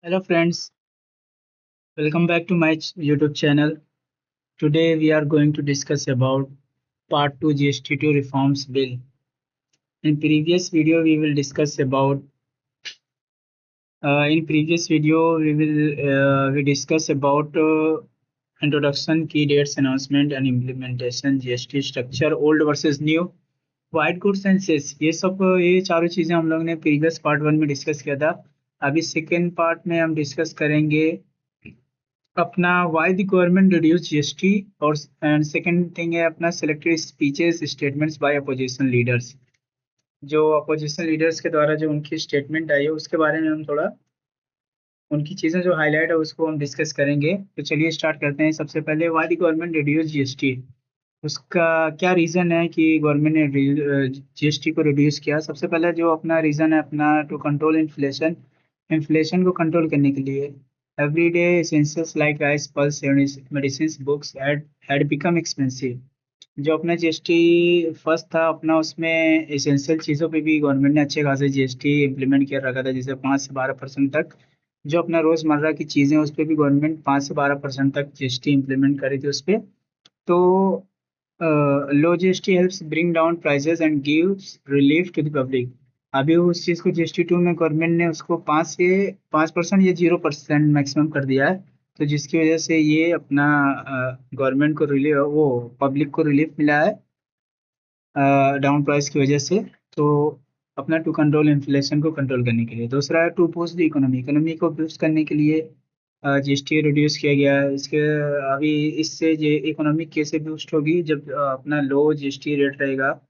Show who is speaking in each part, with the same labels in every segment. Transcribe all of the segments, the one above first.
Speaker 1: Hello friends, welcome back to my YouTube channel. Today we are going to discuss about Part 2 GST2 reforms bill. In previous video we will discuss about in previous video we discuss about introduction, key dates, announcement and implementation, GST structure, old versus new, white goods and cess, ये चारों चीजें हम लोग ने previous part 1 में discuss किया था। अभी सेकेंड पार्ट में हम डिस्कस करेंगे अपना why the government reduce GST, और एंड सेकंड थिंग है अपना selected speeches statements by opposition leaders. जो अपोजिशन लीडर्स के द्वारा जो उनकी स्टेटमेंट आई है उसके बारे में हम थोड़ा उनकी चीज़ें जो हाईलाइट है उसको हम डिस्कस करेंगे। तो चलिए स्टार्ट करते हैं। सबसे पहले why the government reduce GST, उसका क्या रीज़न है कि गवर्नमेंट ने जीएसटी को रिड्यूस किया। सबसे पहले जो अपना रीज़न है अपना टू कंट्रोल इन्फ्लेशन, इन्फ्लेशन को कंट्रोल करने के लिए। Everyday essentials like rice, pulse, medicine, books had become expensive. जो अपना जीएसटी फर्स्ट था अपना, उसमें एसेंशियल चीज़ों पे भी गवर्नमेंट ने अच्छे खासे जीएसटी इम्प्लीमेंट कर रखा था, जैसे 5 से 12% तक। जो अपना रोज़मर्रा की चीज़ें उस पर भी गवर्नमेंट 5 से 12% तक जीएसटी इम्प्लीमेंट करी थी उस पर। तो low GST helps bring down prices and gives relief to the public. अभी उस चीज़ को जीएसटी 2 में गवर्नमेंट ने उसको 5% या 0% मैक्सिमम कर दिया है। तो जिसकी वजह से ये अपना गवर्नमेंट को रिलीफ, वो पब्लिक को रिलीफ मिला है डाउन प्राइस की वजह से। तो अपना टू कंट्रोल इन्फ्लेशन को कंट्रोल करने के लिए। दूसरा है to boost the economy, economy को बूस्ट करने के लिए जीएसटी रिड्यूस किया गया है। इसके अभी इससे ये इकोनॉमी कैसे बूस्ट होगी, जब अपना लो जीएसटी रेट रहेगा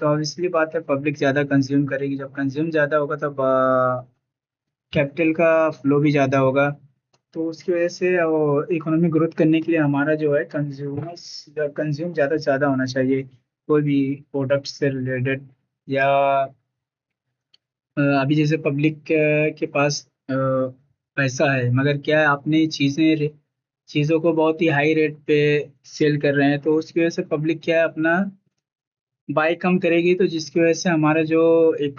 Speaker 1: तो ऑब्वियसली बात है पब्लिक ज़्यादा कंज्यूम करेगी। जब कंज्यूम ज़्यादा होगा तब कैपिटल का फ्लो भी ज़्यादा होगा। तो उसकी वजह से इकोनॉमिक ग्रोथ करने के लिए हमारा जो है कंज्यूम ज़्यादा से ज़्यादा होना चाहिए, कोई भी प्रोडक्ट से रिलेटेड। या अभी जैसे पब्लिक के पास पैसा है, मगर क्या है आपने चीज़ों को बहुत ही हाई रेट पे सेल कर रहे हैं, तो उसकी वजह से पब्लिक क्या है अपना बाई कम करेगी। तो जिसकी वजह से हमारा जो एक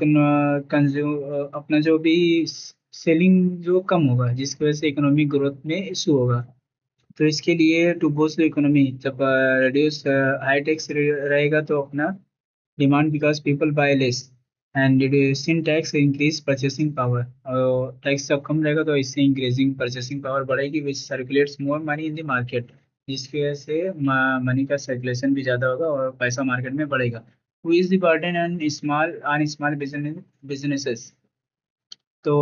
Speaker 1: कंज्यूम अपना जो भी सेलिंग जो कम होगा, जिसकी वजह से इकोनॉमिक ग्रोथ में इशू होगा। तो इसके लिए टू बूस्ट द इकोनॉमी, जब रिड्यूस हाई टैक्स रहेगा तो अपना demand, because people buy less, and reducing tax increase purchasing power. और टैक्स जब कम रहेगा तो इससे इंक्रीजिंग परचेसिंग पावर बढ़ेगी, which circulates more money in the market. जिसकी वजह से मनी का सर्कुलेशन भी ज़्यादा होगा और पैसा मार्केट में बढ़ेगा। Who is the burden on small businesses. तो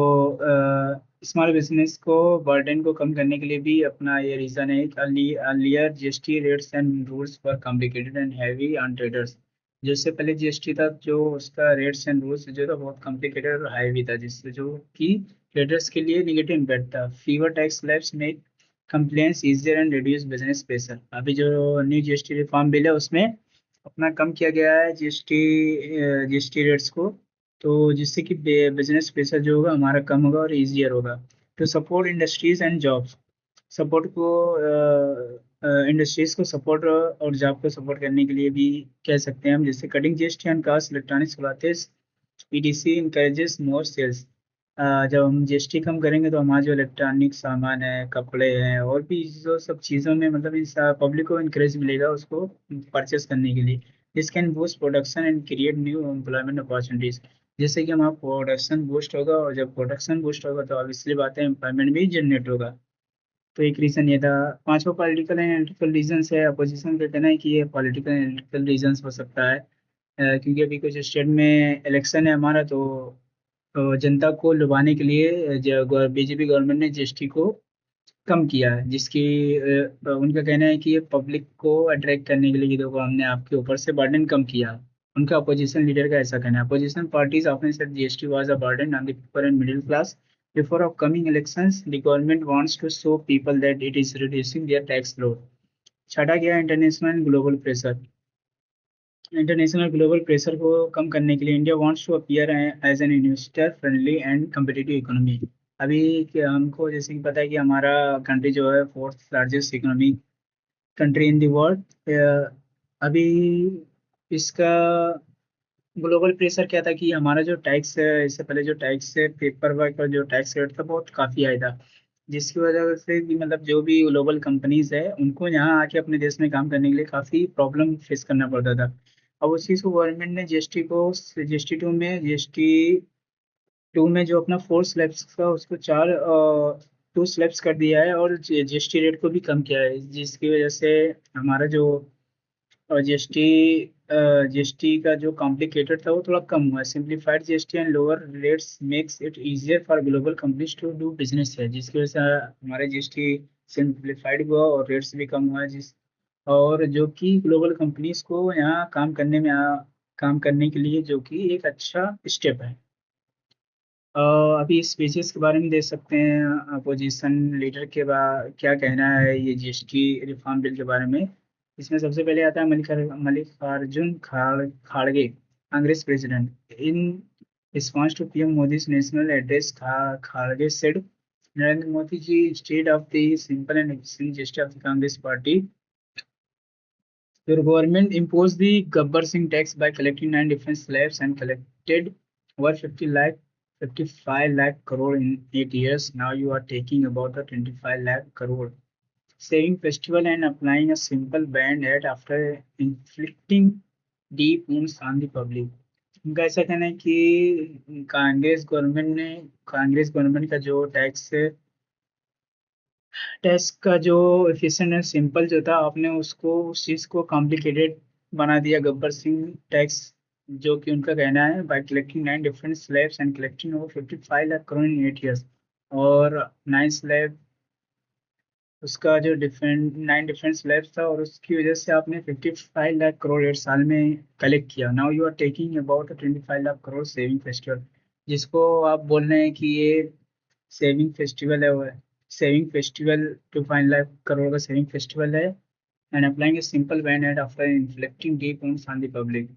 Speaker 1: स्मॉल बिजनेस को बर्डन को कम करने के लिए भी अपना ये रीज़न है कि earlier GST rates and rules for complicated and heavy on traders. जिससे पहले जीएसटी था जो उसका रेट्स एंड रूल्स जो था बहुत कॉम्प्लिकेटेड और हैवी था, जिससे जो कि ट्रेडर्स के लिए निगेटिव इम्पैक्ट था। Fever tax labs make complaints easier and reduce business pressure. अभी जो न्यू जीएसटी रिफॉर्म बिल है उसमें अपना कम किया गया है जीएसटी रेट्स को। तो जिससे कि बिजनेस प्रेशर जो होगा हमारा कम होगा और इजियर होगा। To support industries and jobs, support को इंडस्ट्रीज को सपोर्ट और जॉब को सपोर्ट करने के लिए भी कह सकते हैं हम, जैसे cutting GST on cars, electronics, clothes, ETC encourages more sales. जब हम जीएसटी कम करेंगे तो हमारा जो इलेक्ट्रॉनिक सामान है, कपड़े हैं और भी जो सब चीज़ों में मतलब इस पब्लिक को इंकरेज मिलेगा उसको परचेस करने के लिए। This can boost production and create new employment opportunities. जैसे कि हमारा प्रोडक्शन बूस्ट होगा, और जब प्रोडक्शन बूस्ट होगा तो ऑब्वियसली बात है एम्प्लॉयमेंट भी जनरेट होगा। तो एक रीज़न ये था। पांचवा पॉलिटिकल एंड एलिटिकल रीजंस है। अपोजिशन का कहना है कि ये पॉलिटिकल एंड एलिटिकल रीजंस हो सकता है, क्योंकि अभी कुछ स्टेट में इलेक्शन है हमारा, तो जनता को लुभाने के लिए जो बीजेपी गवर्नमेंट ने जीएसटी को कम किया है, जिसकी उनका कहना है कि ये पब्लिक को अट्रैक्ट करने के लिए कि देखो हमने आपके ऊपर से बर्डन कम किया। उनका अपोजिशन लीडर का ऐसा कहना है। Opposition parties often said GST was a burden on the poor and middle class before upcoming elections. The government wants to show people that it is reducing their tax load. छठा गया international global pressure. International global pressure को कम करने के लिए India wants to appear as an investor friendly and competitive economy. अभी हमको जैसे कि पता है कि हमारा कंट्री जो है fourth largest economy country in the world. अभी इसका ग्लोबल प्रेशर क्या था कि हमारा जो टैक्स है, इससे पहले जो टैक्स है पेपर वर्क और जो टैक्स रेट था बहुत काफ़ी हाई था, जिसकी वजह से कि मतलब जो भी ग्लोबल कंपनीज है उनको यहाँ आके अपने देश में काम करने के लिए काफ़ी प्रॉब्लम फेस करना पड़ता था। अब उस चीज़ को गवर्नमेंट ने जीएसटी को जीएसटी टू में जो अपना 4 स्लैब्स का उसको 2 स्लैब्स कर दिया है, और जीएसटी रेट को भी कम किया है, जिसकी वजह से हमारा जो जीएसटी जीएसटी का जो कॉम्प्लिकेटेड था वो थोड़ा कम हुआ है। Simplified GST and lower rates makes it easier for global companies to do business है, जिसकी वजह से हमारे जीएसटी सिंप्लीफाइड हुआ और रेट्स भी कम हुआ है, जिस और जो कि ग्लोबल कंपनीज को यहाँ काम करने के लिए जो कि एक अच्छा स्टेप है। अ, अभी इस स्पीचेस के बारे में देख सकते हैं अपोजिशन लीडर के क्या कहना है ये जीएसटी रिफॉर्म बिल के बारे में। इसमें सबसे पहले आता है मल्लिकार्जुन खाड़गे, Congress president. In response to PM Modi's national address, खाड़गे said, Narendra Modi ji state of the simple and efficient GST of the Congress party. Your government imposed the Gabbar Singh tax by collecting 9 different slabs and collected over 55 lakh crore in 8 years. Now you are taking about a 25 lakh crore. Saving festival and applying a simple band aid after inflicting deep wounds on the public. उनका ऐसा कहना है कि Congress government का जो tax का जो efficient and simple जो था, आपने उसको उस चीज़ को कॉम्प्लिकेटेड बना दिया गब्बर सिंह टैक्स, जो कि उनका कहना है bye collecting 9 different slabs and collecting over 55 lakh crore in 8 years. और 9 स्लैब, उसका जो डिफरेंट 9 डिफरेंट स्लैब्स था और उसकी वजह से आपने 55 लाख करोड़ 8 साल में कलेक्ट किया। Now you are taking about 25 lakh crore saving festival, जिसको आप बोल रहे हैं कि ये सेविंग फेस्टिवल है, वो सेविंग फेस्टिवल 25 लाख करोड़ का सेविंग फेस्टिवल है। And applying a simple band aid after inflicting deep wounds on the public.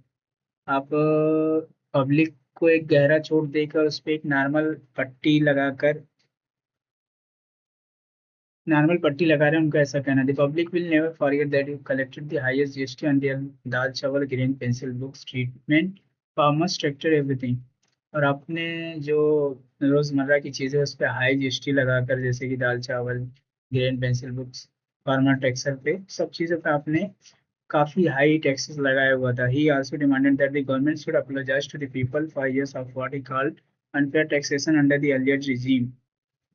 Speaker 1: आप पब्लिक को एक गहरा चोट देकर उस पर एक नॉर्मल पट्टी लगा रहे हैं, उनका ऐसा कहना है। The public will never forget that you collected the highest GST on their dal chawal grain pencil books treatment farmers tractor everything. और आपने जो रोजमर्रा की चीजें उस पर हाई जीएसटी लगाकर, जैसे कि दाल chawal, grain pencil books, farmer tractor पे सब चीजों पे आपने काफी हाई टैक्सेस लगाया हुआ था। He also demanded that the government should apologise to the people for years of what he called unfair taxation under the earlier regime।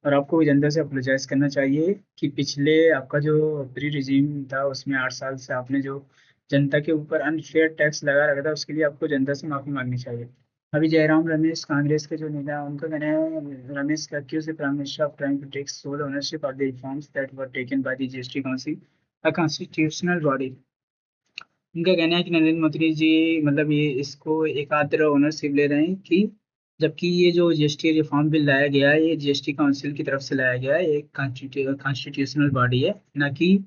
Speaker 1: और आपको भी जनता से अपोलोजाइज करना चाहिए कि पिछले आपका जो प्री रिजीम था उसमें 8 साल से आपने जो जनता के ऊपर अनफेयर टैक्स लगा रखा था, उसके लिए आपको जनता से माफी मांगनी चाहिए। अभी जयराम रमेश, कांग्रेस के जो नेता हैं, उनका कहना है रमेश का accused the Prime Minister of trying to take sole ownership of the reforms that were taken by the GST Council, a constitutional body। उनका कहना है कि नरेंद्र मोदी जी मतलब ये इसको एकात्र ओनरशिप ले रहे हैं, कि जबकि ये जो जीएसटी रिफॉर्म बिल लाया गया है ये जीएसटी काउंसिल की तरफ से लाया गया है, एक कॉन्स्टिट्यूशनल बॉडी है, ना कि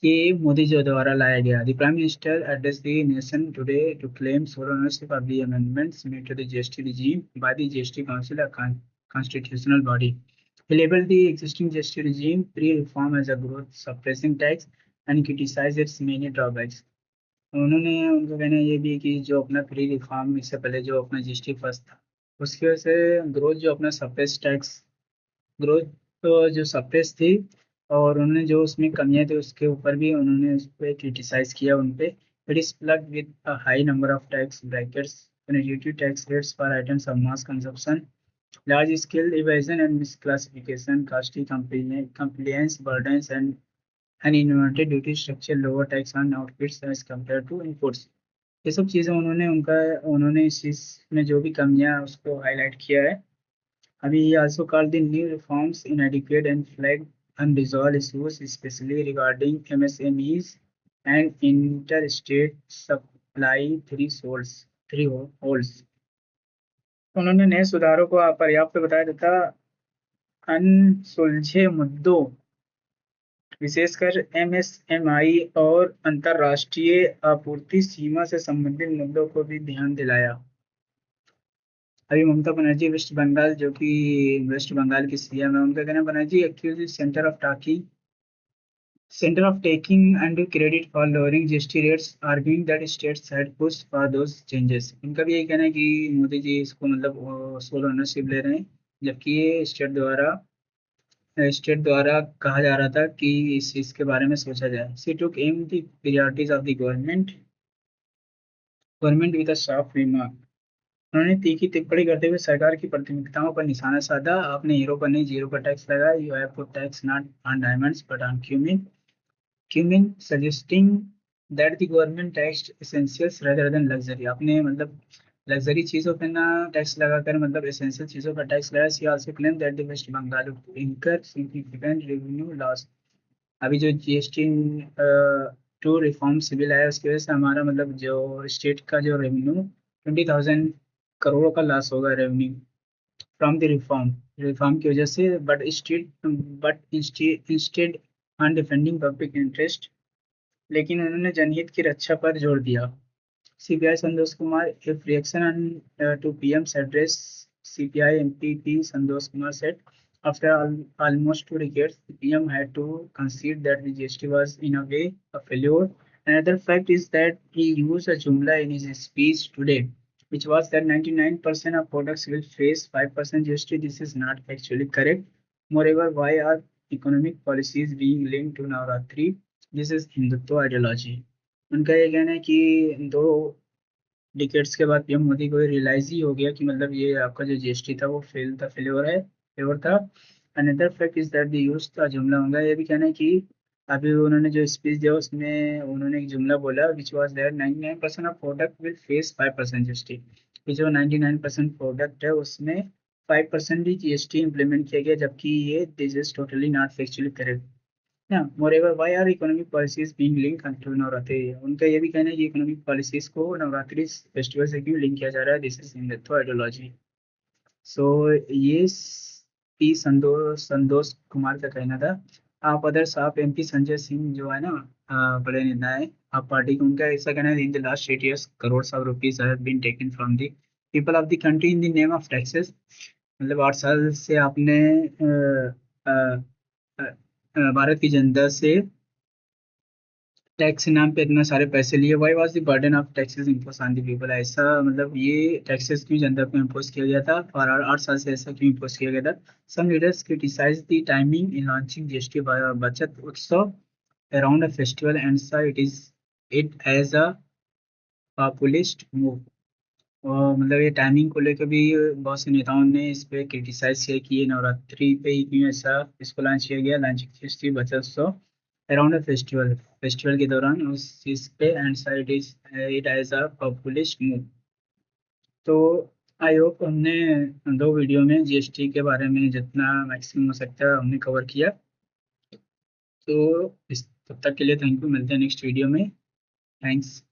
Speaker 1: ये मोदी जी द्वारा लाया गया। The prime minister address the nation today to claim sole ownership of the amendments made to the GST regime by the GST Council, a constitutional body. He labeled the existing GST regime pre-reform as a growth suppressing tax and criticized its many drawbacks। उन्होंने उनका कहना ये भी है कि जो अपना pre reform इससे पहले जो अपना जीएसटी फर्स्ट था, उसकी वजह से ग्रोथ जो अपना सप्रेस टैक्स ग्रोथ तो जो सप्रेस थी, और उन्होंने जो उसमें कमियां थी उसके ऊपर भी उन्होंने उस पर क्रिटिसाइज किया उन पे। It is plug with a high number of tax brackets, punitive tax rates for items of mass consumption, large scale evasion and misclassification, costly compliance burdens, and inverted duty structure, lower tax on outputs as compared to imports। ये सब चीज़ें उन्होंने इस चीज़ में जो भी कमियां उसको हाईलाइट किया है। अभी he also called the new reforms inadequate and flagged unresolved issues, especially regarding MSMEs and interstate supply thresholds। उन्होंने नए सुधारों को अपर्याप्त बताया तथा अनसुलझे मुद्दों, विशेषकर एमएसएमई और अंतर्राष्ट्रीय आपूर्ति सीमा से संबंधित मुद्दों को भी ध्यान दिलाया। अभी ममता बनर्जी वेस्ट बंगाल, जो कि वेस्ट बंगाल की सीएम है, उनका कहना है Banerjee accuse centre of taking Center of taking undue credit for lowering GST rates, arguing that states had pushed for those changes. इनका भी यही कहना है कि मोदी जी इसको मतलब सोल ओनरशिप ले रहे हैं, जबकि ये स्टेट द्वारा कहा जा रहा था कि इस चीज के बारे में सोचा जाए. She took aim the priorities of the government with a sharp remark. उन्होंने तीखी टिप्पणी करते हुए सरकार की प्राथमिकताओं पर निशाना साधा. आपने हीरो पर नहीं जीरो पर टैक्स लगाया. You have put tax not on diamonds but on cumin suggesting that the government taxed essentials rather than luxury. आपने मतलब लग्जरी चीजों पे ना टैक्स लगाकर मतलब एसेंशियल चीजों पर टैक्स लगाया. She also claim that the West Bengal incur significant revenue loss. अभी जो जीएसटी टू रिफॉर्म सिविल है उसकी वजह से हमारा मतलब जो स्टेट का जो रेवेन्यू 20,000 करोड़ का लॉस होगा रेवेन्यू फ्रॉम द रिफॉर्म की वजह से. But instead on defending public interest, लेकिन उन्होंने जनहित की रक्षा पर जोर दिया. CPI Santosh Kumar if reaction on to PM's address. CPI MPP Santosh Kumar said after almost 2 decades the PM had to concede that the GST was in a way a failure. Another fact is that he used a jumla in his speech today which was that 99% of products will face 5% GST. This is not actually correct. Moreover, why are economic policies being linked to Navratri? This is Hindutva ideology. उनका ये कहना है कि 2 decades के बाद PM Modi को realise ही हो गया कि मतलब ये आपका जो जीएसटी था वो फेवर था. Another fact is that the use था जुमला होगा. ये भी कहना है कि अभी उन्होंने जो स्पीच दिया उसमें उन्होंने एक जुमला बोला which was that 99% of product will face 5% GST. कि जो 99% प्रोडक्ट है उसमें 5% भी जीएसटी इंप्लीमेंट किया गया, जबकि ये this is totally not factually correct. Yeah, moreover, why are economic policies being linked to Navratri? उनका ये भी कहना है कि इकोनॉमिक पॉलिसीज को नवरात्रि फेस्टिवल से क्यों लिंक किया जा रहा है. This is Hindutva ideology. So ये पी संतोष कुमार का कहना था. आप अदर्स आप एमपी संजय सिंह जो है ना बड़े नेता है आप पार्टी के, उनका ऐसा कहना है in the last 8 years crore of rupees have been taken from the people of the country in the name of taxes. मतलब 8 साल से आपने भारत की जनता से टैक्स के नाम पे इतना सारे पैसे लिए. Why was the burden of taxes impose on the people. ऐसा मतलब ये टैक्सेस क्यों जनता पे इम्पोज किया गया था और 8 साल से ऐसा क्यों इम्पोज किया गया था. Some leaders criticise the timing in launching GST बचत उत्सव around a festival and saw it as a populist move. और मतलब ये टाइमिंग को लेकर भी बहुत से नेताओं ने इस पे क्रिटिसाइज किया कि ये नवरात्रि पे ही क्यों ऐसा इसको लॉन्च किया गया. लॉन्चिंग जीएसटी बचत उत्सव अराउंड अ फेस्टिवल के दौरान उस चीज पे and side is it as a populist move. तो आई होप हमने 2 वीडियो में जीएसटी के बारे में जितना मैक्सिमम हो सकता है हमने कवर किया. तो इस तब तक के लिए थैंक यू. मिलते हैं नेक्स्ट वीडियो में. थैंक्स.